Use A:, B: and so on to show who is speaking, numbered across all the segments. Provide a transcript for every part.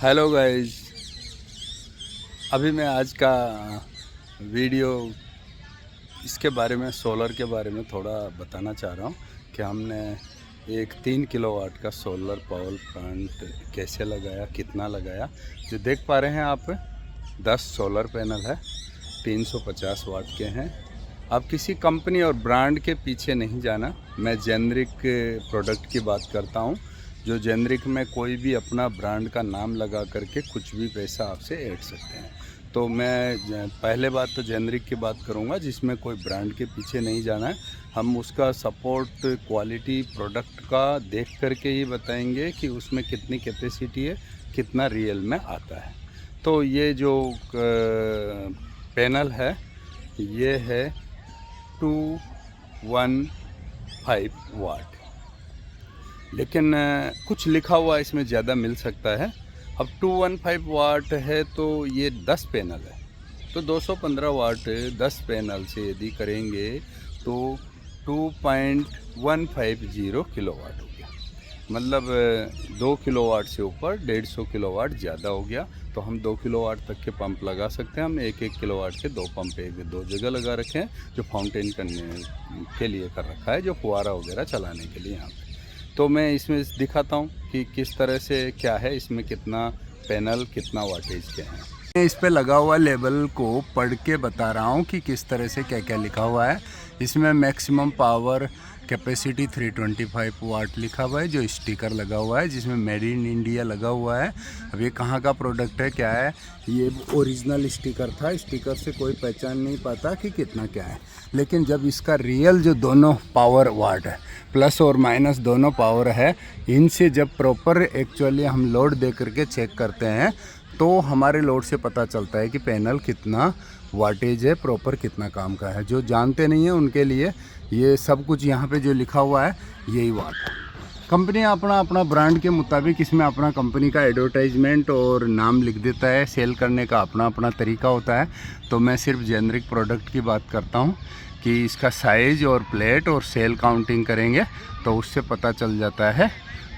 A: Hello guys, अभी मैं आज का वीडियो इसके बारे में सोलर के बारे में थोड़ा बताना चाह रहा हूँ कि हमने एक 3 किलोवाट का सोलर पावर प्लांट कैसे लगाया, कितना लगाया। जो देख पा रहे हैं आप, 10 सोलर पैनल है, 350 वाट के हैं। आप किसी कंपनी और ब्रांड के पीछे नहीं जाना। मैं जेनरिक प्रोडक्ट की बात करता हूँ, जो जेनरिक में कोई भी अपना ब्रांड का नाम लगा करके कुछ भी पैसा आपसे ऐड सकते हैं। तो मैं पहले बात तो जेनरिक की बात करूंगा, जिसमें कोई ब्रांड के पीछे नहीं जाना है। हम उसका सपोर्ट क्वालिटी प्रोडक्ट का देख करके ही बताएंगे कि उसमें कितनी कैपेसिटी है, कितना रियल में आता है। तो ये जो पैनल है ये है 215 वाट, लेकिन कुछ लिखा हुआ इसमें ज़्यादा मिल सकता है। अब 215 वाट है तो ये 10 पैनल है, तो 215 वाट 10 पैनल से यदि करेंगे तो 2.150 किलोवाट हो गया। मतलब 2 किलोवाट से ऊपर 150 किलोवाट ज़्यादा हो गया। तो हम 2 किलोवाट तक के पंप लगा सकते हैं। हमने 1-1 किलोवाट के 2 पंप दो जगह लगा रखे हैं, जो फाउंटेन करने के लिए कर रखा है, जो फुहारा वगैरह चलाने के लिए यहाँ पे। तो मैं इसमें दिखाता हूँ कि किस तरह से क्या है, इसमें कितना पैनल कितना वाटेज के हैं। मैं इस पे लगा हुआ लेबल को पढ़ के बता रहा हूँ कि किस तरह से क्या क्या लिखा हुआ है। इसमें मैक्सिमम पावर कैपेसिटी 325 वाट लिखा हुआ है, जो स्टिकर लगा हुआ है, जिसमें मेड इन इंडिया लगा हुआ है। अब ये कहाँ का प्रोडक्ट है, क्या है, ये ओरिजिनल स्टिकर था। स्टिकर से कोई पहचान नहीं पाता कि कितना क्या है, लेकिन जब इसका रियल जो दोनों पावर वाट है, प्लस और माइनस दोनों पावर है, इनसे जब प्रॉपर एक्चुअली हम लोड दे करके चेक करते हैं तो हमारे लोड से पता चलता है कि पैनल कितना वाटेज है, प्रॉपर कितना काम का है। जो जानते नहीं हैं उनके लिए ये सब कुछ यहाँ पे जो लिखा हुआ है यही वाट है। कंपनी अपना अपना ब्रांड के मुताबिक इसमें अपना कंपनी का एडवर्टाइजमेंट और नाम लिख देता है। सेल करने का अपना अपना तरीका होता है। तो मैं सिर्फ जेनरिक प्रोडक्ट की बात करता हूँ कि इसका साइज़ और प्लेट और सेल काउंटिंग करेंगे तो उससे पता चल जाता है।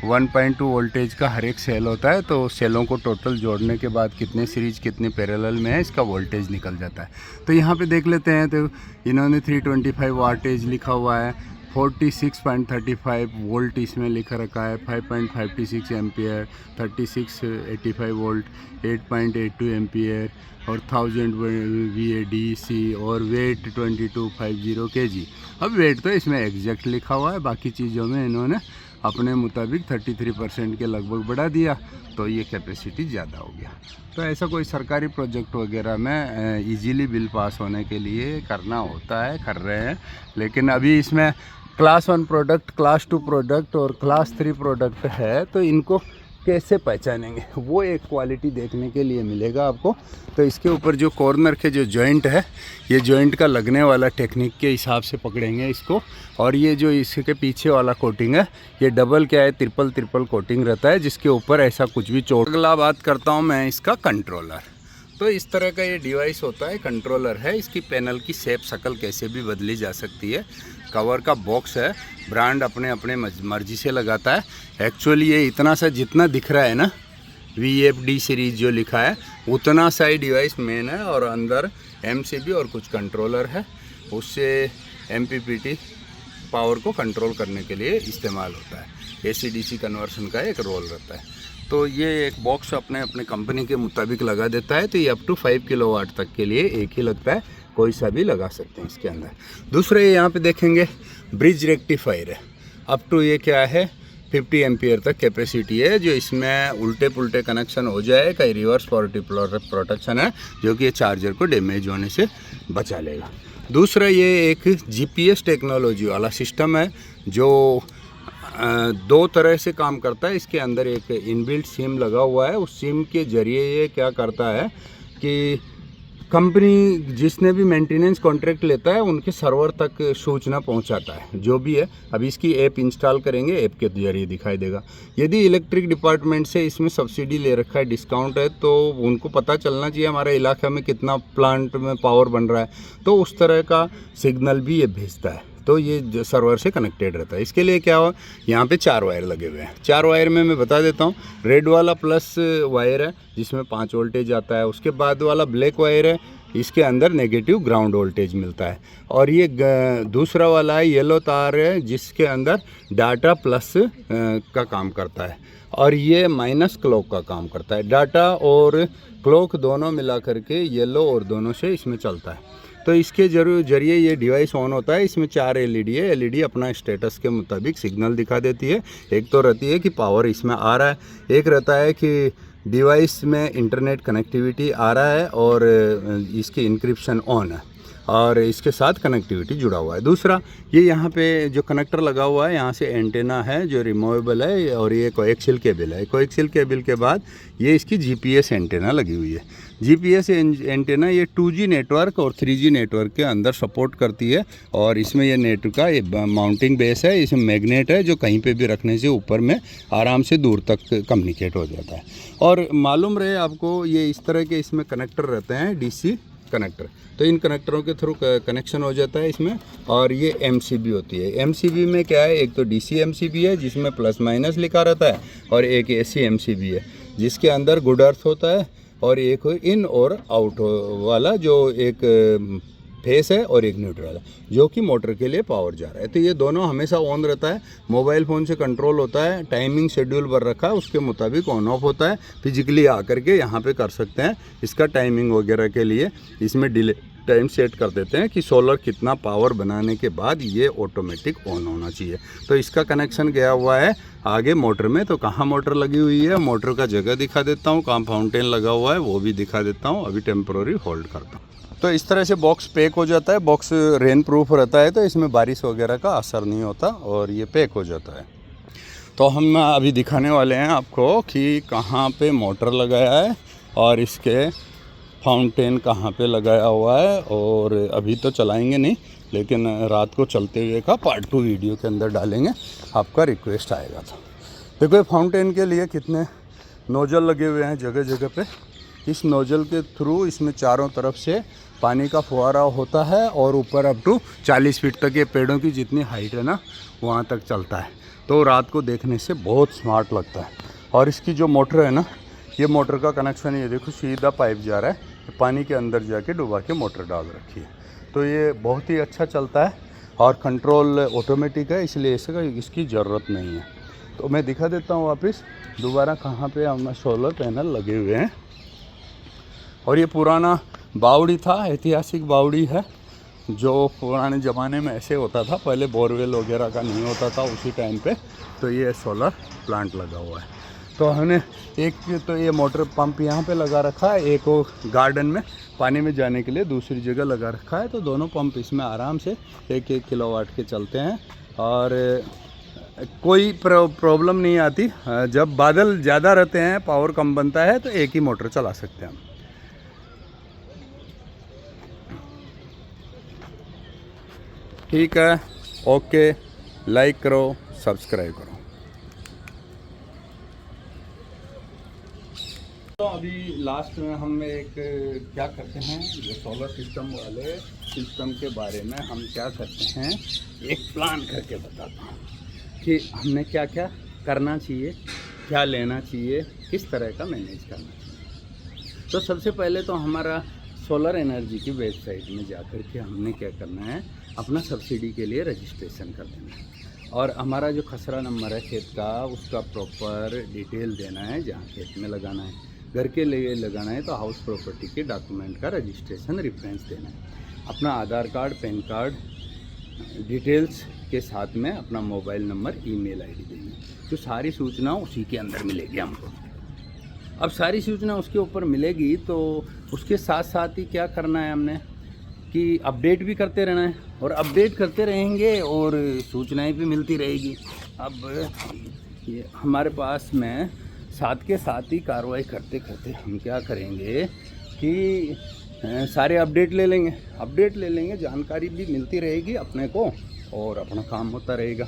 A: 1.2 वोल्टेज का हर एक सेल होता है, तो सेलों को टोटल जोड़ने के बाद कितने सीरीज कितने पैरेलल में है, इसका वोल्टेज निकल जाता है। तो यहाँ पे देख लेते हैं। तो इन्होंने 325 वाटेज लिखा हुआ है, 46.35 वोल्ट इसमें लिखा रखा है, 5.56 एम्पियर, 3685 वोल्ट, 8.82 एम्पियर और 1000 VADC और वेट 2250 kg। अब वेट तो इसमें एग्जैक्ट लिखा हुआ है, बाकी चीज़ों में इन्होंने अपने मुताबिक 33% के लगभग बढ़ा दिया, तो ये कैपेसिटी ज़्यादा हो गया। तो ऐसा कोई सरकारी प्रोजेक्ट वगैरह में इजीली बिल पास होने के लिए करना होता है, कर रहे हैं। लेकिन अभी इसमें क्लास 1 प्रोडक्ट, क्लास 2 प्रोडक्ट और क्लास 3 प्रोडक्ट है, तो इनको कैसे पहचानेंगे, वो एक क्वालिटी देखने के लिए मिलेगा आपको। तो इसके ऊपर जो कॉर्नर के जो जॉइंट है, ये जॉइंट का लगने वाला टेक्निक के हिसाब से पकड़ेंगे इसको। और ये जो इसके पीछे वाला कोटिंग है, ये डबल क्या है, ट्रिपल कोटिंग रहता है, जिसके ऊपर ऐसा कुछ भी चोट। अगला बात करता हूँ मैं इसका कंट्रोलर। तो इस तरह का ये डिवाइस होता है, कंट्रोलर है। इसकी पैनल की शेप शक्ल कैसे भी बदली जा सकती है। कवर का बॉक्स है, ब्रांड अपने अपने मर्जी से लगाता है। एक्चुअली ये इतना सा जितना दिख रहा है ना, VFD सीरीज जो लिखा है, उतना सा ही डिवाइस मेन है। और अंदर MCB और कुछ कंट्रोलर है, उससे MPPT पावर को कंट्रोल करने के लिए इस्तेमाल होता है। AC-DC कन्वर्सन का एक रोल रहता है। तो ये एक बॉक्स अपने अपने कंपनी के मुताबिक लगा देता है। तो ये अप टू 5 किलोवाट तक के लिए एक ही लगता है, कोई सा भी लगा सकते हैं इसके अंदर। दूसरे यहाँ पे देखेंगे ब्रिज रेक्टिफायर है। अप टू ये क्या है, 50 एम्पियर तक कैपेसिटी है, जो इसमें उल्टे पुल्टे कनेक्शन हो जाए, कहीं रिवर्स प्रोटेक्शन है, जो कि ये चार्जर को डैमेज होने से बचा लेगा। दूसरा ये एक GPS टेक्नोलॉजी वाला सिस्टम है, जो 2 तरह से काम करता है। इसके अंदर एक इनबिल्ट सिम लगा हुआ है। उस सिम के ज़रिए ये क्या करता है कि कंपनी जिसने भी मेंटेनेंस कॉन्ट्रैक्ट लेता है उनके सर्वर तक सूचना पहुंचाता है, जो भी है। अब इसकी ऐप इंस्टॉल करेंगे, ऐप के जरिए दिखाई देगा। यदि इलेक्ट्रिक डिपार्टमेंट से इसमें सब्सिडी ले रखा है, डिस्काउंट है, तो उनको पता चलना चाहिए हमारे इलाके में कितना प्लांट में पावर बन रहा है, तो उस तरह का सिग्नल भी ये भेजता है। तो ये जो सर्वर से कनेक्टेड रहता है। इसके लिए क्या हो, यहाँ पे 4 वायर लगे हुए हैं। 4 वायर में मैं बता देता हूँ। रेड वाला प्लस वायर है जिसमें 5 वोल्टेज आता है। उसके बाद वाला ब्लैक वायर है, इसके अंदर नेगेटिव ग्राउंड वोल्टेज मिलता है। और ये दूसरा वाला है येलो तार है जिसके अंदर डाटा प्लस का काम करता है, और ये माइनस क्लॉक का काम करता है। डाटा और क्लॉक दोनों मिला करके येलो और दोनों से इसमें चलता है। तो इसके जरिए ये डिवाइस ऑन होता है। इसमें 4 एलईडी है। एलईडी अपना स्टेटस के मुताबिक सिग्नल दिखा देती है। एक तो रहती है कि पावर इसमें आ रहा है, एक रहता है कि डिवाइस में इंटरनेट कनेक्टिविटी आ रहा है और इसकी इंक्रिप्शन ऑन है और इसके साथ कनेक्टिविटी जुड़ा हुआ है। दूसरा, ये यहाँ पे जो कनेक्टर लगा हुआ है, यहाँ से एंटेना है जो रिमूवेबल है, और ये कोएक्सियल केबल है। कोएक्सियल केबल के बाद ये इसकी जीपीएस एंटेना लगी हुई है। जीपीएस एंटेना ये 2G नेटवर्क और 3G नेटवर्क के अंदर सपोर्ट करती है। और इसमें ये नेट का ये माउंटिंग बेस है, इसमें मैग्नेट है जो कहीं पे भी रखने से ऊपर में आराम से दूर तक कम्युनिकेट हो जाता है। और मालूम रहे आपको, ये इस तरह के इसमें कनेक्टर रहते हैं, डीसी कनेक्टर। तो इन कनेक्टरों के थ्रू कनेक्शन हो जाता है इसमें। और ये एमसीबी होती है। एमसीबी में क्या है, एक तो डीसी एमसीबी है जिसमें प्लस माइनस लिखा रहता है, और एक एसी एमसीबी है जिसके अंदर गुड अर्थ होता है, और एक इन और आउट वाला जो एक फेस है और एक न्यूट्रल है जो कि मोटर के लिए पावर जा रहा है। तो ये दोनों हमेशा ऑन रहता है। मोबाइल फ़ोन से कंट्रोल होता है, टाइमिंग शेड्यूल पर रखा है, उसके मुताबिक ऑन ऑफ होता है। फिजिकली आकर के यहाँ पे कर सकते हैं। इसका टाइमिंग वगैरह के लिए इसमें डिले टाइम सेट कर देते हैं कि सोलर कितना पावर बनाने के बाद ये ऑटोमेटिक ऑन होना चाहिए। तो इसका कनेक्शन गया हुआ है आगे मोटर में। तो कहाँ मोटर लगी हुई है, मोटर का जगह दिखा देता हूँ, कहाँ फाउंटेन लगा हुआ है वो भी दिखा देता हूँ। अभी टेम्प्रोरी होल्ड करता हूँ। तो इस तरह से बॉक्स पैक हो जाता है। बॉक्स रेन प्रूफ रहता है, तो इसमें बारिश वगैरह का असर नहीं होता और ये पैक हो जाता है। तो हम अभी दिखाने वाले हैं आपको कि कहाँ पे मोटर लगाया है और इसके फाउंटेन कहाँ पे लगाया हुआ है। और अभी तो चलाएंगे नहीं, लेकिन रात को चलते हुए का पार्ट 2 वीडियो के अंदर डालेंगे। आपका रिक्वेस्ट आएगा। तो देखो, फाउंटेन के लिए कितने नोजल लगे हुए हैं जगह जगह पे। इस नोजल के थ्रू इसमें चारों तरफ से पानी का फुहारा होता है और ऊपर अप टू 40 फीट तक ये पेड़ों की जितनी हाइट है ना वहाँ तक चलता है। तो रात को देखने से बहुत स्मार्ट लगता है। और इसकी जो मोटर है ना, ये मोटर का कनेक्शन ये देखो सीधा पाइप जा रहा है, पानी के अंदर जाके डुबा के मोटर डाल रखी है। तो ये बहुत ही अच्छा चलता है और कंट्रोल ऑटोमेटिक है, इसलिए इसकी ज़रूरत नहीं है। तो मैं दिखा देता हूँ वापस दोबारा कहाँ पे हमारे सोलर पैनल लगे हुए हैं। और ये पुराना बावड़ी था, ऐतिहासिक बावड़ी है जो पुराने ज़माने में ऐसे होता था। पहले बोरवेल वगैरह का नहीं होता था उसी टाइम पे। तो ये सोलर प्लांट लगा हुआ है। तो हमने एक तो ये मोटर पंप यहाँ पे लगा रखा है, एक वो गार्डन में पानी में जाने के लिए दूसरी जगह लगा रखा है। तो दोनों पंप इसमें आराम से 1-1 किलोवाट के चलते हैं और कोई प्रॉब्लम नहीं आती। जब बादल ज़्यादा रहते हैं, पावर कम बनता है, तो एक ही मोटर चला सकते हैं हम। ठीक है, ओके, लाइक करो, सब्सक्राइब करो। तो अभी लास्ट में हम एक क्या करते हैं, जो सोलर सिस्टम वाले सिस्टम के बारे में हम क्या करते हैं, एक प्लान करके बताता हूँ कि हमने क्या क्या करना चाहिए, क्या लेना चाहिए, किस तरह का मैनेज करना चाहिए। तो सबसे पहले तो हमारा सोलर एनर्जी की वेबसाइट में जाकर के हमने क्या करना है, अपना सब्सिडी के लिए रजिस्ट्रेशन कर देना है। और हमारा जो खसरा नंबर है खेत का, उसका प्रॉपर डिटेल देना है। जहाँ खेत में लगाना है, घर के लिए लगाना है, तो हाउस प्रॉपर्टी के डॉक्यूमेंट का रजिस्ट्रेशन रेफरेंस देना है। अपना आधार कार्ड, पैन कार्ड डिटेल्स के साथ में अपना मोबाइल नंबर, ईमेल आईडी देंगे। तो सारी सूचना उसी के अंदर मिलेगी हमको। अब सारी सूचना उसके ऊपर मिलेगी, तो उसके साथ साथ ही क्या करना है हमने कि अपडेट भी करते रहना है। और अपडेट करते रहेंगे और सूचनाएं भी मिलती रहेगी। अब ये हमारे पास में साथ के साथ ही कार्रवाई करते करते हम क्या करेंगे कि सारे अपडेट ले लेंगे, जानकारी भी मिलती रहेगी अपने को और अपना काम होता रहेगा।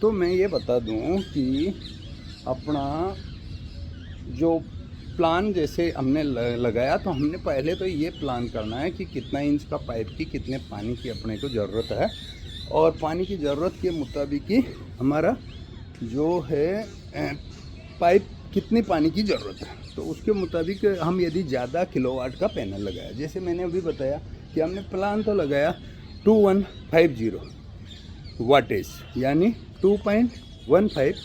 A: तो मैं ये बता दूं कि अपना जो प्लान जैसे हमने लगाया, तो हमने पहले तो ये प्लान करना है कि कितना इंच का पाइप की, कितने पानी की अपने को ज़रूरत है। और पानी की ज़रूरत के मुताबिक ही हमारा जो है पाइप कितनी पानी की ज़रूरत है, तो उसके मुताबिक हम यदि ज़्यादा किलोवाट का पैनल लगाया, जैसे मैंने अभी बताया कि हमने प्लान तो लगाया 2150 वाटेज यानी 2.15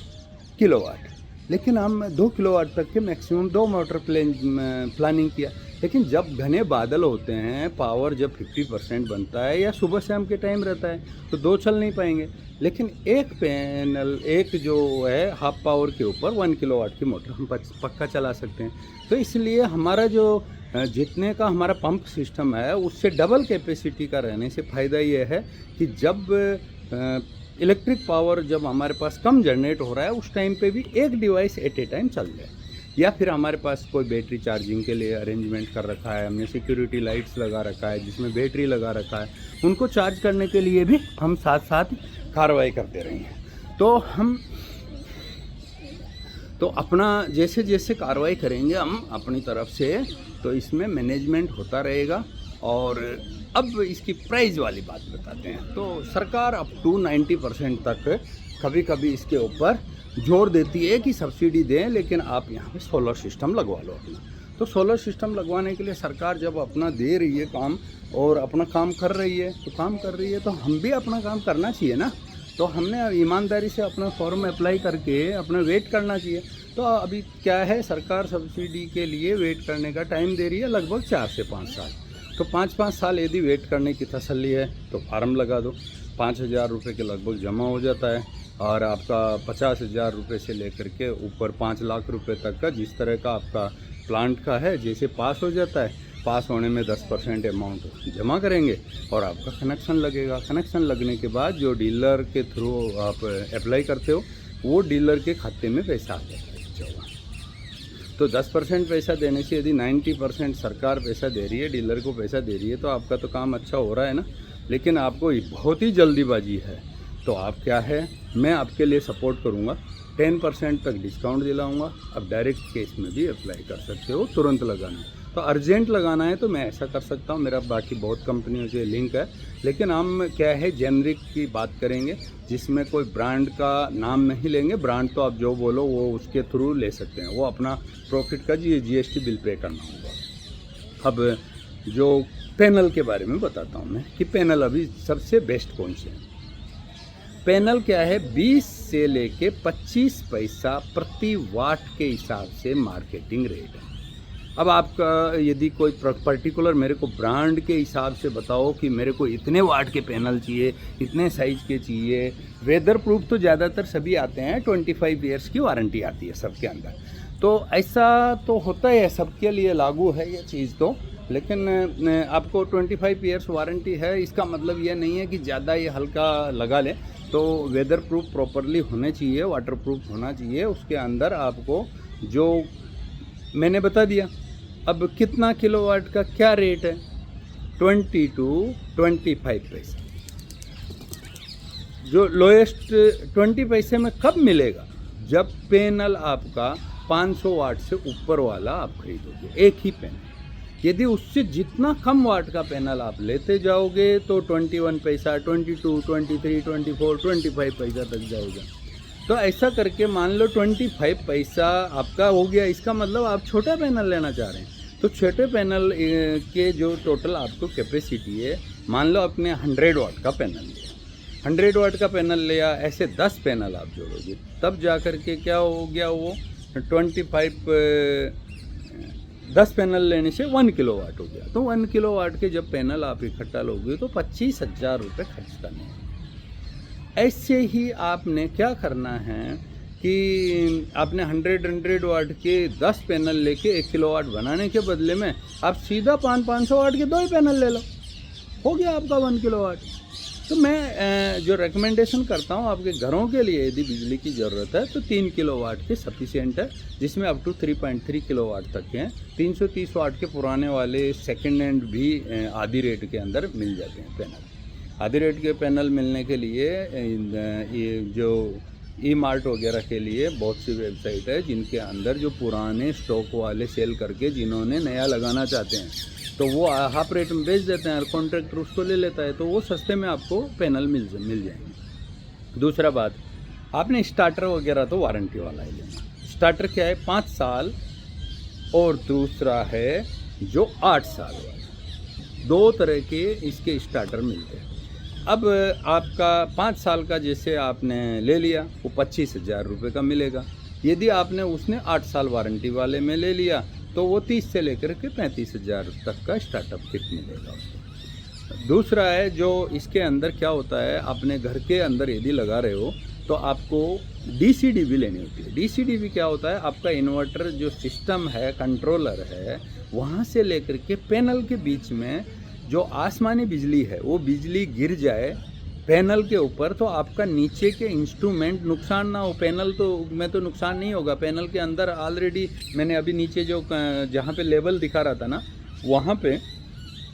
A: किलोवाट, लेकिन हम 2 किलोवाट तक के मैक्सिमम 2 मोटर प्लानिंग किया। लेकिन जब घने बादल होते हैं, पावर जब 50% बनता है या सुबह शाम के टाइम रहता है तो 2 चल नहीं पाएंगे, लेकिन एक पैनल एक जो है हाफ पावर के ऊपर 1 किलोवाट की मोटर हम पक्का चला सकते हैं। तो इसलिए हमारा जो जितने का हमारा पंप सिस्टम है उससे डबल कैपेसिटी का रहने से फ़ायदा ये है कि जब इलेक्ट्रिक पावर जब हमारे पास कम जनरेट हो रहा है उस टाइम पे भी एक डिवाइस एट ए टाइम चल जाए, या फिर हमारे पास कोई बैटरी चार्जिंग के लिए अरेंजमेंट कर रखा है, हमने सिक्योरिटी लाइट्स लगा रखा है जिसमें बैटरी लगा रखा है, उनको चार्ज करने के लिए भी हम साथ साथ कार्रवाई करते रहे हैं। तो अपना जैसे जैसे कार्रवाई करेंगे हम अपनी तरफ से, तो इसमें मैनेजमेंट होता रहेगा। और अब इसकी प्राइस वाली बात बताते हैं। तो सरकार अप टू 90% तक कभी कभी इसके ऊपर जोर देती है कि सब्सिडी दें, लेकिन आप यहाँ पे सोलर सिस्टम लगवा लो अपना। तो सोलर सिस्टम लगवाने के लिए सरकार जब अपना दे रही है काम और अपना काम कर रही है, तो हम भी अपना काम करना चाहिए ना। तो हमने ईमानदारी से अपना फॉर्म अप्लाई करके अपना वेट करना चाहिए। तो अभी क्या है, सरकार सब्सिडी के लिए वेट करने का टाइम दे रही है लगभग 4 से 5 साल। तो 5-5 साल यदि वेट करने की तसल्ली है तो फार्म लगा दो, 5,000 रुपये के लगभग जमा हो जाता है और आपका 50,000 रुपये से लेकर के ऊपर 5 लाख रुपए तक का जिस तरह का आपका प्लांट का है, जैसे पास हो जाता है, पास होने में 10% अमाउंट जमा करेंगे और आपका कनेक्शन लगेगा। कनेक्शन लगने के बाद जो डीलर के थ्रू आप अप्लाई करते हो वो डीलर के खाते में पैसा आ जाएगा। तो 10% पैसा देने से यदि 90% सरकार पैसा दे रही है, डीलर को पैसा दे रही है, तो आपका तो काम अच्छा हो रहा है ना। लेकिन आपको बहुत ही जल्दीबाजी है, तो आप क्या है, मैं आपके लिए सपोर्ट करूँगा, 10% तक डिस्काउंट दिलाऊँगा। अब डायरेक्ट केस में भी अप्लाई कर सकते हो, तुरंत लगाना। तो अर्जेंट लगाना है तो मैं ऐसा कर सकता हूँ, मेरा बाकी बहुत कंपनियों से लिंक है, लेकिन हम क्या है जेनरिक की बात करेंगे जिसमें कोई ब्रांड का नाम नहीं लेंगे। ब्रांड तो आप जो बोलो वो उसके थ्रू ले सकते हैं, वो अपना प्रॉफिट का GST बिल पे करना होगा। अब जो पैनल के बारे में बताता हूँ मैं कि पैनल अभी सबसे बेस्ट कौन से हैं। पैनल क्या है, 20 से लेके 25 पैसा प्रति वाट के हिसाब से मार्केटिंग रेट है। अब आपका यदि कोई पर्टिकुलर मेरे को ब्रांड के हिसाब से बताओ कि मेरे को इतने वाट के पैनल चाहिए, इतने साइज़ के चाहिए, वेदर प्रूफ तो ज़्यादातर सभी आते हैं, 25 ईयर्स की वारंटी आती है सबके अंदर। तो ऐसा तो होता है, सबके लिए लागू है ये चीज़ तो, लेकिन आपको 25 ईयर्स वारंटी है, इसका मतलब ये नहीं है कि ज़्यादा ये हल्का लगा लें। तो वेदर प्रूफ प्रॉपरली होने चाहिए, वाटर प्रूफ होना चाहिए। उसके अंदर आपको जो मैंने बता दिया। अब कितना किलोवाट का क्या रेट है, 20 to 25 पैसे। जो लोएस्ट 20 पैसे में कब मिलेगा, जब पैनल आपका 500 वाट से ऊपर वाला आप खरीदोगे, एक ही पैनल। यदि उससे जितना कम वाट का पैनल आप लेते जाओगे तो 21 पैसा, 22, 23, 24, 25 पैसा तक जाएगा। तो ऐसा करके मान लो 25 पैसा आपका हो गया। इसका मतलब आप छोटा पैनल लेना चाह रहे हैं, तो छोटे पैनल के जो टोटल आपको कैपेसिटी है, मान लो आपने 100 वाट का पैनल लिया, 100 वाट का पैनल लिया, ऐसे 10 पैनल आप जोड़ोगे तब जा कर के क्या हो गया, वो 10 पैनल लेने से 1 किलोवाट हो गया। तो 1 किलोवाट के जब पैनल आप इकट्ठा लोगे तो 25,000 रुपये खर्च करने हैं। ऐसे ही आपने क्या करना है कि आपने 100 वाट के 10 पैनल लेके 1 किलोवाट बनाने के बदले में आप सीधा 500 वाट के 2 पैनल ले लो, हो गया आपका 1 किलोवाट। तो मैं जो रिकमेंडेशन करता हूँ आपके घरों के लिए, यदि बिजली की ज़रूरत है तो 3 किलोवाट के सफिशिएंट है, जिसमें अप टू 3.3 किलोवाट तक के हैं। 330 वाट के पुराने वाले सेकेंड हैंड भी आधी रेट के अंदर मिल जाते हैं पैनल। आधी रेट के पैनल मिलने के लिए ये जो ई मार्ट वगैरह के लिए बहुत सी वेबसाइट है जिनके अंदर जो पुराने स्टॉक वाले सेल करके जिन्होंने नया लगाना चाहते हैं तो वो हाफ रेट में बेच देते हैं और कॉन्ट्रैक्टर उसको ले लेता है, तो वो सस्ते में आपको पैनल मिल जाएंगे। दूसरा बात, आपने स्टार्टर वगैरह तो वारंटी वाला ही लेना। स्टार्टर क्या है, 5 साल, और दूसरा है जो 8 साल वाला। 2 तरह के इसके स्टार्टर मिलते हैं। अब आपका 5 साल का जैसे आपने ले लिया वो 25,000 रुपये का मिलेगा। यदि आपने उसने 8 साल वारंटी वाले में ले लिया तो वो 30 से लेकर के 35,000 तक का स्टार्टअप किट मिलेगा उसको। दूसरा है जो इसके अंदर क्या होता है, अपने घर के अंदर यदि लगा रहे हो तो आपको DCD भी लेनी होती है। DCD भी क्या होता है, आपका इन्वर्टर जो सिस्टम है, कंट्रोलर है, वहाँ से लेकर के पैनल के बीच में जो आसमानी बिजली है वो बिजली गिर जाए पैनल के ऊपर तो आपका नीचे के इंस्ट्रूमेंट नुकसान ना हो। पैनल तो में तो नुकसान नहीं होगा, पैनल के अंदर ऑलरेडी मैंने अभी नीचे जो जहाँ पे लेबल दिखा रहा था ना वहाँ पे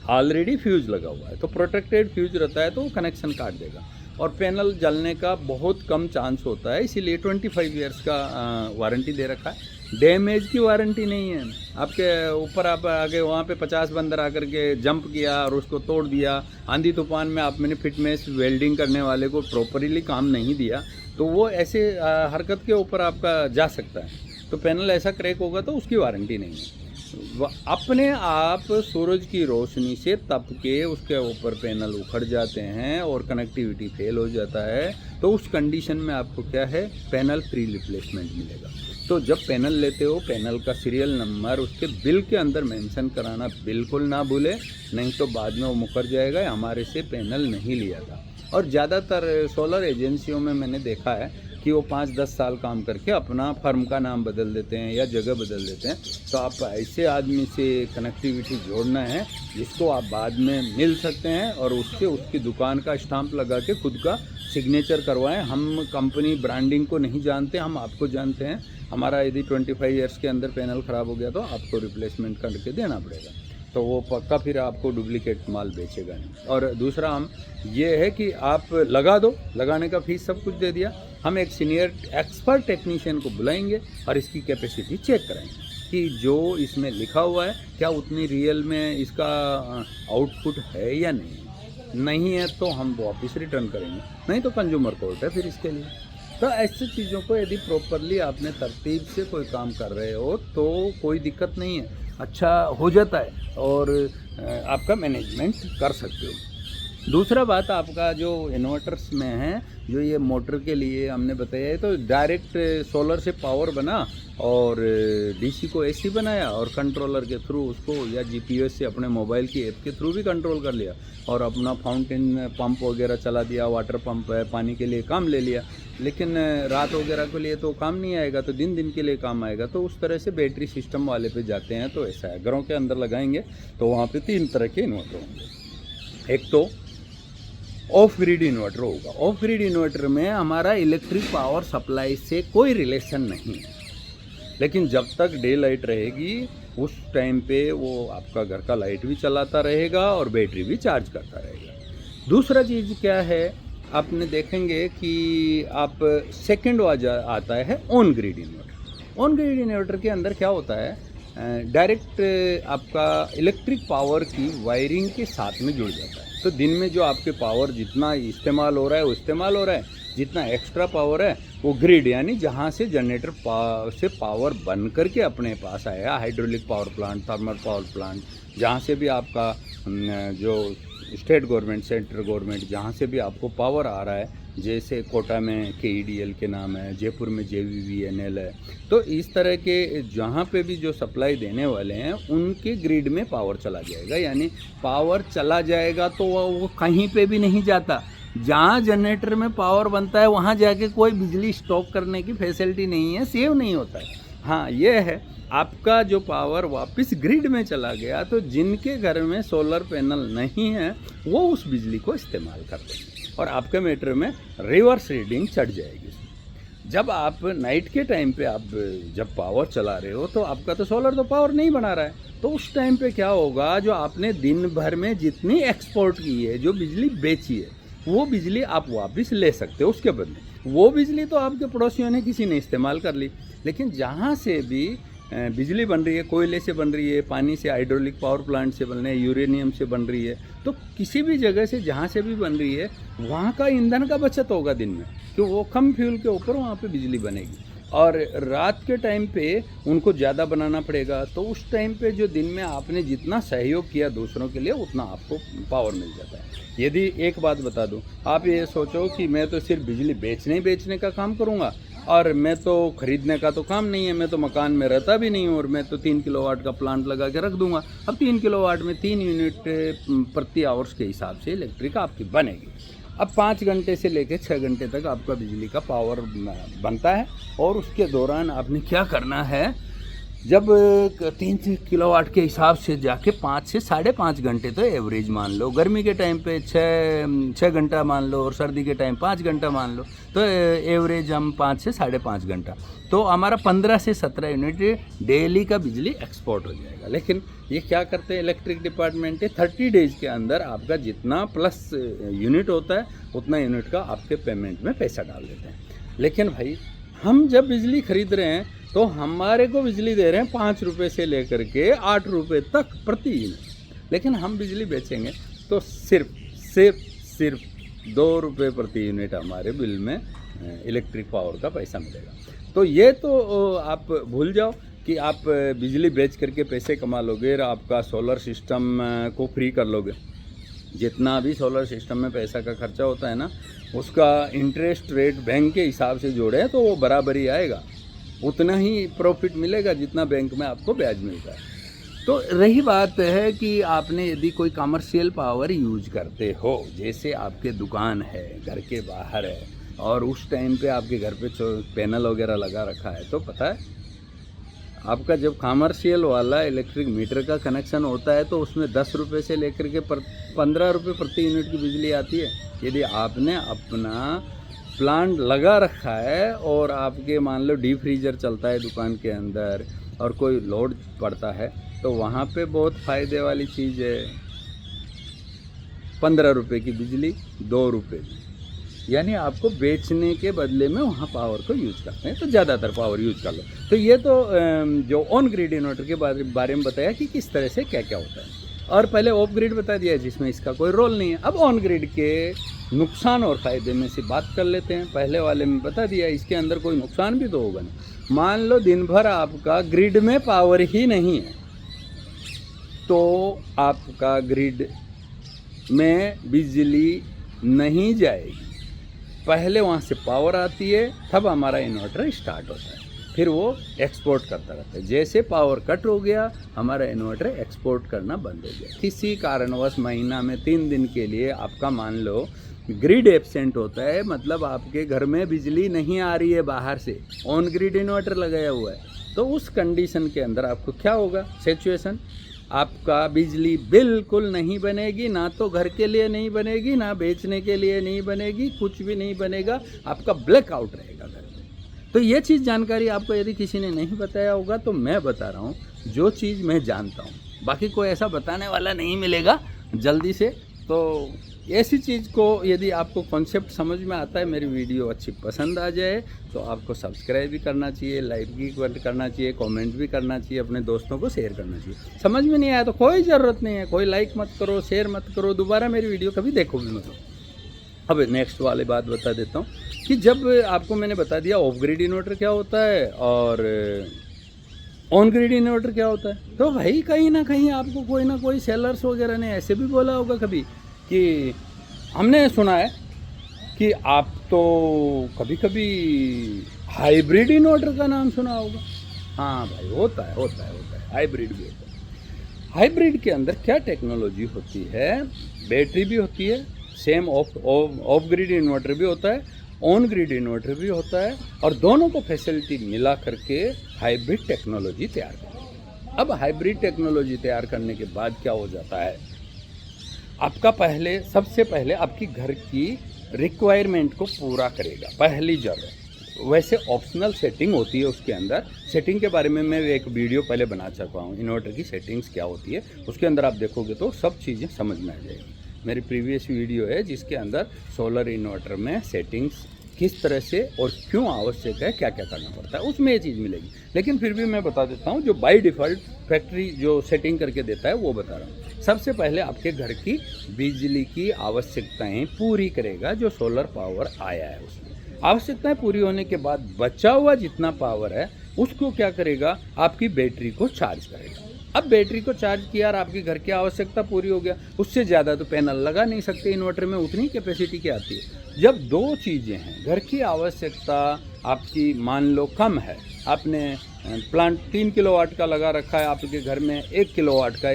A: ऑलरेडी फ्यूज़ लगा हुआ है, तो प्रोटेक्टेड फ्यूज़ रहता है तो वो कनेक्शन काट देगा और पैनल जलने का बहुत कम चांस होता है। इसीलिए 25 ईयर्स का वारंटी दे रखा है। डैमेज की वारंटी नहीं है। आपके ऊपर आप आगे वहाँ पे 50 बंदर आकर के जंप किया और उसको तोड़ दिया, आंधी तूफान में आप मैंने फिटनेस वेल्डिंग करने वाले को प्रॉपरली काम नहीं दिया तो वो ऐसे हरकत के ऊपर आपका जा सकता है, तो पैनल ऐसा क्रैक होगा तो उसकी वारंटी नहीं है। अपने आप सूरज की रोशनी से तप के उसके ऊपर पैनल उखड़ जाते हैं और कनेक्टिविटी फेल हो जाता है, तो उस कंडीशन में आपको क्या है, पैनल फ्री रिप्लेसमेंट मिलेगा। तो जब पैनल लेते हो पैनल का सीरियल नंबर उसके बिल के अंदर मेंशन कराना बिल्कुल ना भूले, नहीं तो बाद में वो मुकर जाएगा हमारे से पैनल नहीं लिया था। और ज़्यादातर सोलर एजेंसियों में मैंने देखा है कि वो 5-10 साल काम करके अपना फर्म का नाम बदल देते हैं या जगह बदल देते हैं। तो आप ऐसे आदमी से कनेक्टिविटी जोड़ना है जिसको आप बाद में मिल सकते हैं और उससे उसकी दुकान का स्टाम्प लगा के खुद का सिग्नेचर करवाएं। हम कंपनी ब्रांडिंग को नहीं जानते, हम आपको जानते हैं। हमारा यदि 25 ईयर्स के अंदर पैनल ख़राब हो गया तो आपको रिप्लेसमेंट करके देना पड़ेगा, तो वो पक्का फिर आपको डुप्लीकेट माल बेचेगा नहीं। और दूसरा हम ये है कि आप लगा दो, लगाने का फीस सब कुछ दे दिया, हम एक सीनियर एक्सपर्ट टेक्नीशियन को बुलाएंगे और इसकी कैपेसिटी चेक कराएंगे कि जो इसमें लिखा हुआ है क्या उतनी रियल में इसका आउटपुट है या नहीं है तो हम वापस रिटर्न करेंगे, नहीं तो कंज्यूमर कोर्ट है फिर इसके लिए। तो ऐसी चीज़ों को यदि प्रॉपरली आपने तरतीब से कोई काम कर रहे हो तो कोई दिक्कत नहीं है, अच्छा हो जाता है और आपका मैनेजमेंट कर सकते हो। दूसरा बात, आपका जो इन्वर्टर्स में है, जो ये मोटर के लिए हमने बताया है, तो डायरेक्ट सोलर से पावर बना और डीसी को एसी बनाया और कंट्रोलर के थ्रू उसको या जीपीएस से अपने मोबाइल की ऐप के थ्रू भी कंट्रोल कर लिया और अपना फाउंटेन पंप वगैरह चला दिया, वाटर पंप है पानी के लिए काम ले लिया। लेकिन रात वगैरह के लिए तो काम नहीं आएगा, तो दिन के लिए काम आएगा। तो उस तरह से बैटरी सिस्टम वाले पे जाते हैं, तो ऐसा है। घरों के अंदर लगाएंगे तो वहाँ पे 3 तरह के इन्वर्टर होंगे। एक तो ऑफ ग्रिड इन्वर्टर होगा। ऑफ ग्रिड इन्वर्टर में हमारा इलेक्ट्रिक पावर सप्लाई से कोई रिलेशन नहीं है, लेकिन जब तक डे लाइट रहेगी उस टाइम पे वो आपका घर का लाइट भी चलाता रहेगा और बैटरी भी चार्ज करता रहेगा। दूसरा चीज़ क्या है, आपने देखेंगे कि आप सेकंड आता है on grid inverter. On grid inverter के अंदर क्या होता है, डायरेक्ट आपका इलेक्ट्रिक पावर की वायरिंग के साथ में जुड़ जाता है। तो दिन में जो आपके पावर जितना इस्तेमाल हो रहा है वो इस्तेमाल हो रहा है, जितना एक्स्ट्रा पावर है वो ग्रिड यानी जहाँ से जनरेटर से पावर बन करके अपने पास आया, hydraulic power plant, thermal power plant, जहाँ से भी आपका जो स्टेट गवर्नमेंट, सेंट्रल गवर्नमेंट, जहाँ से भी आपको पावर आ रहा है, जैसे कोटा में KEDL के नाम है, जयपुर में JVVNL है, तो इस तरह के जहाँ पे भी जो सप्लाई देने वाले हैं उनके ग्रिड में पावर चला जाएगा। यानी पावर चला जाएगा तो वो कहीं पे भी नहीं जाता, जहाँ जनरेटर में पावर बनता है वहाँ जाके कोई बिजली स्टॉक करने की फैसिलिटी नहीं है, सेव नहीं होता है। हाँ ये है, आपका जो पावर वापस ग्रिड में चला गया तो जिनके घर में सोलर पैनल नहीं है वो उस बिजली को इस्तेमाल कर देंगे और आपके मीटर में रिवर्स रीडिंग चढ़ जाएगी। जब आप नाइट के टाइम पे आप जब पावर चला रहे हो तो आपका तो सोलर तो पावर नहीं बना रहा है, तो उस टाइम पे क्या होगा, जो आपने दिन भर में जितनी एक्सपोर्ट की है, जो बिजली बेची है, वो बिजली आप वापस ले सकते हो उसके बदले। वो बिजली तो आपके पड़ोसियों ने किसी ने इस्तेमाल कर ली, लेकिन जहाँ से भी बिजली बन रही है, कोयले से बन रही है, पानी से, हाइड्रोलिक पावर प्लांट से बन रही है, यूरेनियम से बन रही है, तो किसी भी जगह से जहाँ से भी बन रही है वहाँ का ईंधन का बचत होगा दिन में, कि वो कम फ्यूल के ऊपर वहाँ पे बिजली बनेगी। और रात के टाइम पे उनको ज़्यादा बनाना पड़ेगा, तो उस टाइम पे जो दिन में आपने जितना सहयोग किया दूसरों के लिए उतना आपको पावर मिल जाता है। यदि एक बात बता दूं, आप ये सोचो कि मैं तो सिर्फ बिजली बेचने का काम करूंगा और मैं तो खरीदने का तो काम नहीं है, मैं तो मकान में रहता भी नहीं हूँ और मैं तो 3 किलोवाट का प्लांट लगा के रख दूंगा। अब 3 किलोवाट में 3 यूनिट प्रति आवर्स के हिसाब से इलेक्ट्रिक आपकी बनेगी। अब 5 घंटे से लेकर 6 घंटे तक आपका बिजली का पावर बनता है, और उसके दौरान आपने क्या करना है, जब 3 किलोवाट के हिसाब से जाके 5 से 5.5 घंटे तो एवरेज मान लो, गर्मी के टाइम पे 6 घंटा मान लो और सर्दी के टाइम 5 घंटा मान लो, तो एवरेज हम 5 से 5.5 घंटा, तो हमारा 15 से 17 यूनिट डेली का बिजली एक्सपोर्ट हो जाएगा। लेकिन ये क्या करते हैं इलेक्ट्रिक डिपार्टमेंट है, 30 डेज के अंदर आपका जितना प्लस यूनिट होता है उतना यूनिट का आपके पेमेंट में पैसा डाल देते हैं। लेकिन भाई हम जब बिजली खरीद रहे हैं तो हमारे को बिजली दे रहे हैं 5 रुपये से लेकर के 8 रुपये तक प्रति यूनिट, लेकिन हम बिजली बेचेंगे तो सिर्फ 2 रुपये प्रति यूनिट हमारे बिल में इलेक्ट्रिक पावर का पैसा मिलेगा। तो ये तो आप भूल जाओ कि आप बिजली बेच करके पैसे कमा लोगे और आपका सोलर सिस्टम को फ्री कर लोगे। जितना भी सोलर सिस्टम में पैसा का खर्चा होता है ना, उसका इंटरेस्ट रेट बैंक के हिसाब से जोड़े तो वो बराबर ही आएगा, उतना ही प्रॉफिट मिलेगा जितना बैंक में आपको ब्याज मिलता है। तो रही बात है कि आपने यदि कोई कमर्शियल पावर यूज करते हो, जैसे आपके दुकान है, घर के बाहर है, और उस टाइम पे आपके घर पे पैनल वगैरह लगा रखा है, तो पता है आपका जब कमर्शियल वाला इलेक्ट्रिक मीटर का कनेक्शन होता है तो उसमें 10 रुपये से लेकर के 15 रुपये प्रति यूनिट की बिजली आती है। यदि आपने अपना प्लांट लगा रखा है और आपके मान लो डीप फ्रीजर चलता है दुकान के अंदर और कोई लोड पड़ता है, तो वहाँ पे बहुत फ़ायदे वाली चीज़ है, 15 रुपये की बिजली 2 रुपये की, यानी आपको बेचने के बदले में वहाँ पावर को यूज करते हैं, तो ज़्यादातर पावर यूज कर लो। तो ये तो जो ऑन ग्रिड इन्वर्टर के बारे में बताया कि किस तरह से क्या क्या होता है, और पहले ऑफ ग्रिड बता दिया जिसमें इसका कोई रोल नहीं है। अब ऑन ग्रिड के नुकसान और फ़ायदे में से बात कर लेते हैं। पहले वाले में बता दिया, इसके अंदर कोई नुकसान भी तो होगा नहीं। मान लो दिन भर आपका ग्रिड में पावर ही नहीं है, तो आपका ग्रिड में बिजली नहीं जाएगी। पहले वहाँ से पावर आती है, तब हमारा इन्वर्टर स्टार्ट होता है, फिर वो एक्सपोर्ट करता रहता है। जैसे पावर कट हो गया, हमारा इन्वर्टर एक्सपोर्ट करना बंद हो गया। किसी कारणवश महीना में 3 दिन के लिए आपका मान लो ग्रिड एब्सेंट होता है, मतलब आपके घर में बिजली नहीं आ रही है बाहर से, ऑन ग्रिड इन्वर्टर लगाया हुआ है, तो उस कंडीशन के अंदर आपको क्या होगा सिचुएशन, आपका बिजली बिल्कुल नहीं बनेगी, ना तो घर के लिए नहीं बनेगी, ना बेचने के लिए नहीं बनेगी, कुछ भी नहीं बनेगा, आपका ब्लैकआउट रहेगा घर में। तो ये चीज़ जानकारी आपको यदि किसी ने नहीं बताया होगा तो मैं बता रहा हूँ जो चीज़ मैं जानता हूँ, बाकी कोई ऐसा बताने वाला नहीं मिलेगा जल्दी से। तो ऐसी चीज़ को यदि आपको कॉन्सेप्ट समझ में आता है, मेरी वीडियो अच्छी पसंद आ जाए, तो आपको सब्सक्राइब भी करना चाहिए, लाइक भी करना चाहिए, कमेंट भी करना चाहिए, अपने दोस्तों को शेयर करना चाहिए। समझ में नहीं आया तो कोई ज़रूरत नहीं है, कोई लाइक मत करो, शेयर मत करो, दोबारा मेरी वीडियो कभी देखो भी मत। अब नेक्स्ट वाली बात बता देता हूँ कि जब आपको मैंने बता दिया ऑफ ग्रिड इन्वर्टर क्या होता है और ऑन ग्रिड इन्वर्टर क्या होता है, तो भाई कहीं ना कहीं आपको कोई ना कोई सेलर्स वगैरह ने ऐसे भी बोला होगा कभी कि हमने सुना है कि आप तो कभी कभी हाइब्रिड इन्वर्टर का नाम सुना होगा। हाँ भाई, होता है हाइब्रिड भी होता है। हाइब्रिड के अंदर क्या टेक्नोलॉजी होती है, बैटरी भी होती है, सेम ऑफ ग्रिड इन्वर्टर भी होता है, ऑन ग्रिड इन्वर्टर भी होता है, और दोनों को फैसिलिटी मिला करके हाइब्रिड टेक्नोलॉजी तैयार करते हैं। अब हाइब्रिड टेक्नोलॉजी तैयार करने के बाद क्या हो जाता है, आपका सबसे पहले आपकी घर की रिक्वायरमेंट को पूरा करेगा, पहली जरूरत। वैसे ऑप्शनल सेटिंग होती है उसके अंदर, सेटिंग के बारे में मैं एक वीडियो पहले बना चुका हूँ, इन्वर्टर की सेटिंग्स क्या होती है, उसके अंदर आप देखोगे तो सब चीज़ें समझ में आ जाएगी। मेरी प्रीवियस वीडियो है जिसके अंदर सोलर इन्वर्टर में सेटिंग्स किस तरह से और क्यों आवश्यक है, क्या क्या करना पड़ता है, उसमें ये चीज़ मिलेगी। लेकिन फिर भी मैं बता देता हूँ, जो बाय डिफ़ॉल्ट फैक्ट्री जो सेटिंग करके देता है वो बता रहा हूँ। सबसे पहले आपके घर की बिजली की आवश्यकताएं पूरी करेगा जो सोलर पावर आया है उसमें। आवश्यकताएं पूरी होने के बाद बचा हुआ जितना पावर है उसको क्या करेगा, आपकी बैटरी को चार्ज करेगा। अब बैटरी को चार्ज किया और आपकी घर की आवश्यकता पूरी हो गया, उससे ज़्यादा तो पैनल लगा नहीं सकते, इन्वर्टर में उतनी कैपेसिटी की आती है। जब दो चीज़ें हैं, घर की आवश्यकता आपकी मान लो कम है, आपने प्लांट 3 किलोवाट का लगा रखा है, आपके घर में 1 किलोवाट का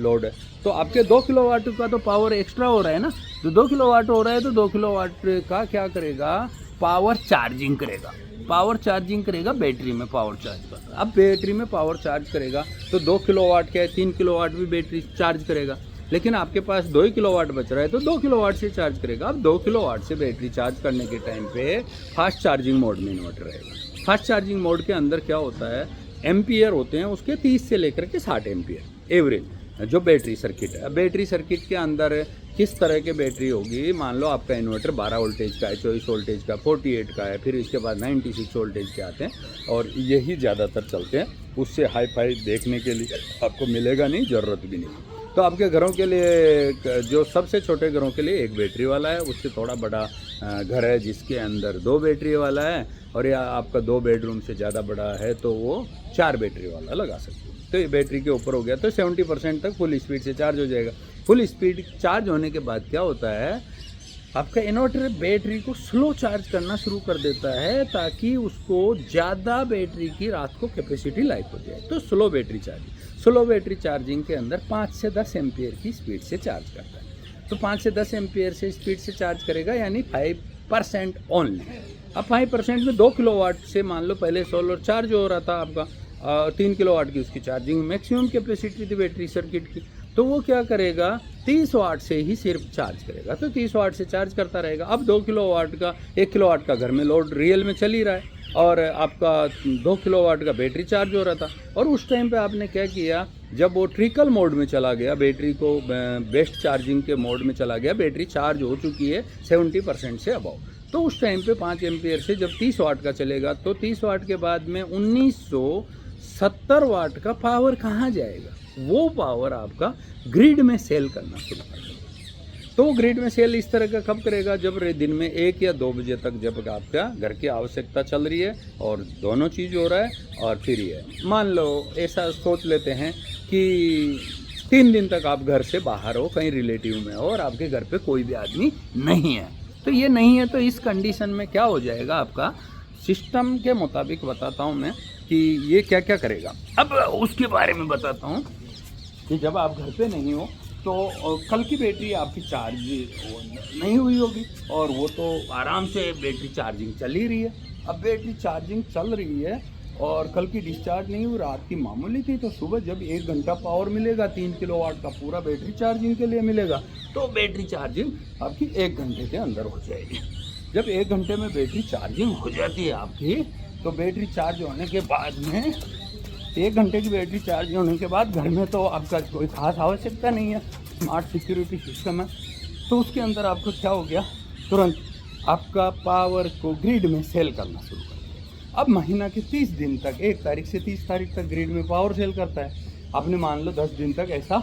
A: लोड है, तो आपके 2 किलोवाट का तो पावर एक्स्ट्रा हो रहा है ना। तो 2 किलोवाट हो रहा है तो 2 किलोवाट का क्या करेगा, पावर चार्जिंग करेगा। पावर चार्जिंग करेगा, बैटरी में पावर चार्ज करता है। अब बैटरी में पावर चार्ज करेगा तो 2 किलोवाट क्या है, 3 किलोवाट भी बैटरी चार्ज करेगा। लेकिन आपके पास 2 ही किलोवाट बच रहा है तो 2 किलोवाट से चार्ज करेगा। अब 2 किलोवाट से बैटरी चार्ज करने के टाइम पे फास्ट चार्जिंग मोड में इन्वर्टर रहेगा। फास्ट चार्जिंग मोड के अंदर क्या होता है, एम्पियर होते हैं उसके 30 से लेकर के 60 एम्पियर एवरेज जो बैटरी सर्किट है। अब बैटरी सर्किट के अंदर किस तरह के बैटरी होगी, मान लो आपका इन्वर्टर 12 वोल्टेज का है, 24 वोल्टेज का, 48 का है, फिर इसके बाद 96 वोल्टेज के आते हैं और यही ज़्यादातर चलते हैं। उससे हाई फाई देखने के लिए आपको मिलेगा नहीं, ज़रूरत भी नहीं। तो आपके घरों के लिए, जो सबसे छोटे घरों के लिए एक बैटरी वाला है, उससे थोड़ा बड़ा घर है जिसके अंदर 2 बैटरी वाला है, और या आपका 2 बेडरूम से ज़्यादा बड़ा है तो वो 4 बैटरी वाला लगा सकते हो। तो ये बैटरी के ऊपर हो गया तो 70% तक फुल स्पीड से चार्ज हो जाएगा। फुल स्पीड चार्ज होने के बाद क्या होता है, आपका इन्वर्टर बैटरी को स्लो चार्ज करना शुरू कर देता है ताकि उसको ज़्यादा बैटरी की रात को कैपेसिटी लाइफ हो जाए। तो स्लो बैटरी चार्जिंग के अंदर 5 से 10 एम्पियर की स्पीड से चार्ज करता है। तो 5 से 10 एम्पियर से स्पीड से चार्ज करेगा, यानी 5% ओनली। अब 5% में 2 किलोवाट से मान लो पहले सोलर चार्ज हो रहा था आपका, 3 किलोवाट की उसकी चार्जिंग मैक्सिमम कैपेसिटी थी बैटरी सर्किट की, तो वो क्या करेगा, 30 वाट से ही सिर्फ चार्ज करेगा। तो 30 वाट से चार्ज करता रहेगा। अब 2 किलोवाट का, 1 किलोवाट का घर में लोड रियल में चल ही रहा है और आपका 2 किलोवाट का बैटरी चार्ज हो रहा था। और उस टाइम पे आपने क्या किया, जब वो ट्रिकल मोड में चला गया, बैटरी को बेस्ट चार्जिंग के मोड में चला गया, बैटरी चार्ज हो चुकी है 70% से अबव, तो उस टाइम पे 5 एम्पियर से जब 30 वाट का चलेगा तो 30 वाट के बाद में 1970 वाट का पावर कहाँ जाएगा, वो पावर आपका ग्रिड में सेल करना शुरू कर देगा। तो ग्रिड में सेल इस तरह का कब करेगा, जब दिन में 1 या 2 बजे तक जब आपका घर की आवश्यकता चल रही है और दोनों चीज़ हो रहा है, और फिर ये मान लो ऐसा सोच लेते हैं कि 3 दिन तक आप घर से बाहर हो, कहीं रिलेटिव में हो और आपके घर पे कोई भी आदमी नहीं है, तो ये नहीं है, तो इस कंडीशन में क्या हो जाएगा, आपका सिस्टम के मुताबिक बताता हूँ मैं कि ये क्या क्या करेगा। अब उसके बारे में बताता हूँ कि जब आप घर पे नहीं हो तो कल की बैटरी आपकी चार्ज नहीं हुई होगी और वो तो आराम से बैटरी चार्जिंग चल ही रही है। अब बैटरी चार्जिंग चल रही है और कल की डिस्चार्ज नहीं हुई, रात की मामूली थी, तो सुबह जब 1 घंटा पावर मिलेगा, 3 किलोवाट का पूरा बैटरी चार्जिंग के लिए मिलेगा, तो बैटरी चार्जिंग आपकी 1 घंटे के अंदर हो जाएगी। जब 1 घंटे में बैटरी चार्जिंग हो जाती है आपकी, तो बैटरी चार्ज होने के बाद में 1 घंटे की बैटरी चार्ज होने के बाद घर में तो आपका कोई खास आवश्यकता नहीं है, स्मार्ट सिक्योरिटी सिस्टम है, तो उसके अंदर आपको क्या हो गया, तुरंत आपका पावर को ग्रिड में सेल करना शुरू कर दिया। अब महीना के 30 दिन तक, 1 तारीख से 30 तारीख तक ग्रिड में पावर सेल करता है। आपने मान लो 10 दिन तक ऐसा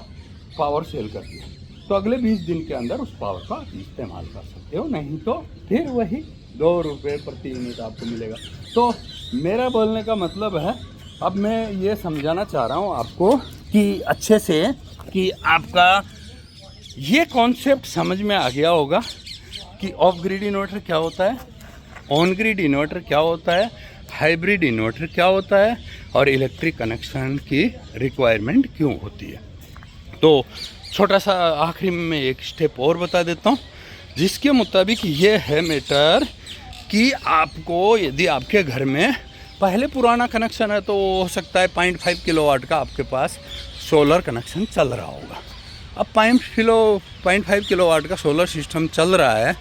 A: पावर सेल कर दिया, तो अगले 20 दिन के अंदर उस पावर का इस्तेमाल कर सकते हो, नहीं तो फिर वही 2 रुपये प्रति यूनिट आपको मिलेगा। तो मेरा बोलने का मतलब है, अब मैं ये समझाना चाह रहा हूँ आपको कि अच्छे से कि आपका ये कॉन्सेप्ट समझ में आ गया होगा कि ऑफ ग्रिड इन्वर्टर क्या होता है, ऑन ग्रिड इन्वर्टर क्या होता है, हाइब्रिड इन्वर्टर क्या होता है और इलेक्ट्रिक कनेक्शन की रिक्वायरमेंट क्यों होती है। तो छोटा सा आखिरी में मैं एक स्टेप और बता देता हूँ, जिसके मुताबिक ये है मैटर कि आपको, यदि आपके घर में पहले पुराना कनेक्शन है तो हो सकता है 0.5 किलोवाट का आपके पास सोलर कनेक्शन चल रहा होगा। अब 0.5 किलोवाट का सोलर सिस्टम चल रहा है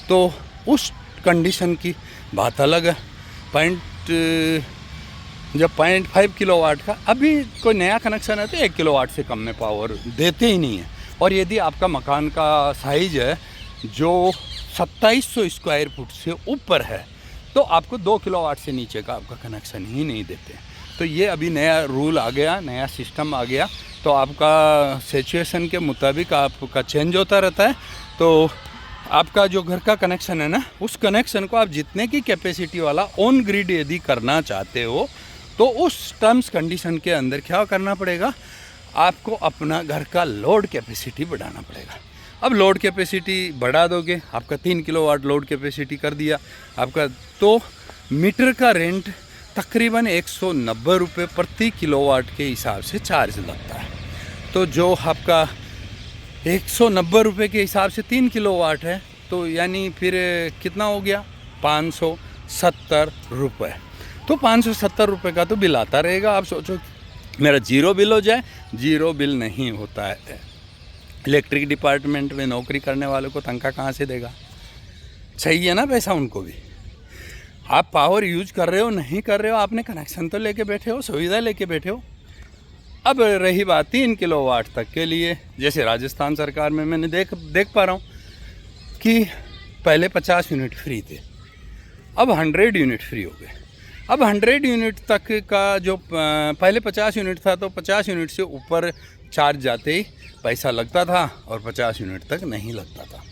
A: तो उस कंडीशन की बात अलग है। जब 0.5 किलोवाट का अभी कोई नया कनेक्शन है तो 1 किलोवाट से कम में पावर देते ही नहीं है, और यदि आपका मकान का साइज है जो 2700 स्क्वायर फुट से ऊपर है तो आपको 2 किलोवाट से नीचे का आपका कनेक्शन ही नहीं देते। तो ये अभी नया रूल आ गया, नया सिस्टम आ गया, तो आपका सिचुएशन के मुताबिक आपका चेंज होता रहता है। तो आपका जो घर का कनेक्शन है ना, उस कनेक्शन को आप जितने की कैपेसिटी वाला ऑन ग्रिड यदि करना चाहते हो तो उस टर्म्स कंडीशन के अंदर क्या करना पड़ेगा, आपको अपना घर का लोड कैपेसिटी बढ़ाना पड़ेगा। अब लोड कैपेसिटी बढ़ा दोगे, आपका 3 किलोवाट लोड कैपेसिटी कर दिया आपका, तो मीटर का रेंट तकरीबन 190 रुपये प्रति किलोवाट के हिसाब से चार्ज लगता है। तो जो आपका 190 रुपये के हिसाब से 3 किलोवाट है तो यानी फिर कितना हो गया, 570 रुपये। तो 570 रुपये का तो बिल आता रहेगा। आप सोचो मेरा जीरो बिल हो जाए, जीरो बिल नहीं होता है। इलेक्ट्रिक डिपार्टमेंट में नौकरी करने वालों को तनख्वाह कहाँ से देगा, चाहिए ना पैसा उनको भी। आप पावर यूज कर रहे हो नहीं कर रहे हो, आपने कनेक्शन तो लेके बैठे हो, सुविधा लेके बैठे हो। अब रही बात 3 किलोवाट तक के लिए, जैसे राजस्थान सरकार में मैंने देख पा रहा हूँ कि पहले 50 यूनिट फ्री थे, अब 100 यूनिट फ्री हो गए। अब 100 यूनिट तक का जो पहले 50 यूनिट था तो 50 यूनिट से ऊपर चार्ज जाते ही पैसा लगता था और 50 यूनिट तक नहीं लगता था।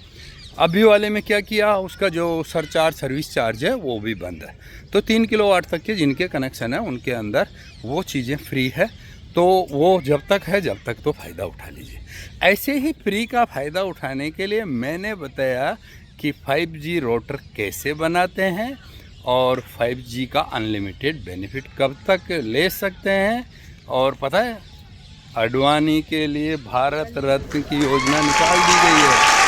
A: अभी वाले में क्या किया, उसका जो सरचार्ज सर्विस चार्ज है वो भी बंद है। तो 3 किलोवाट तक के जिनके कनेक्शन है उनके अंदर वो चीज़ें फ्री है, तो वो जब तक है जब तक तो फ़ायदा उठा लीजिए। ऐसे ही फ्री का फ़ायदा उठाने के लिए मैंने बताया कि 5G राउटर कैसे बनाते हैं और 5G का अनलिमिटेड बेनिफिट कब तक ले सकते हैं। और पता है, अडवाणी के लिए भारत रत्न की योजना निकाल दी गई है।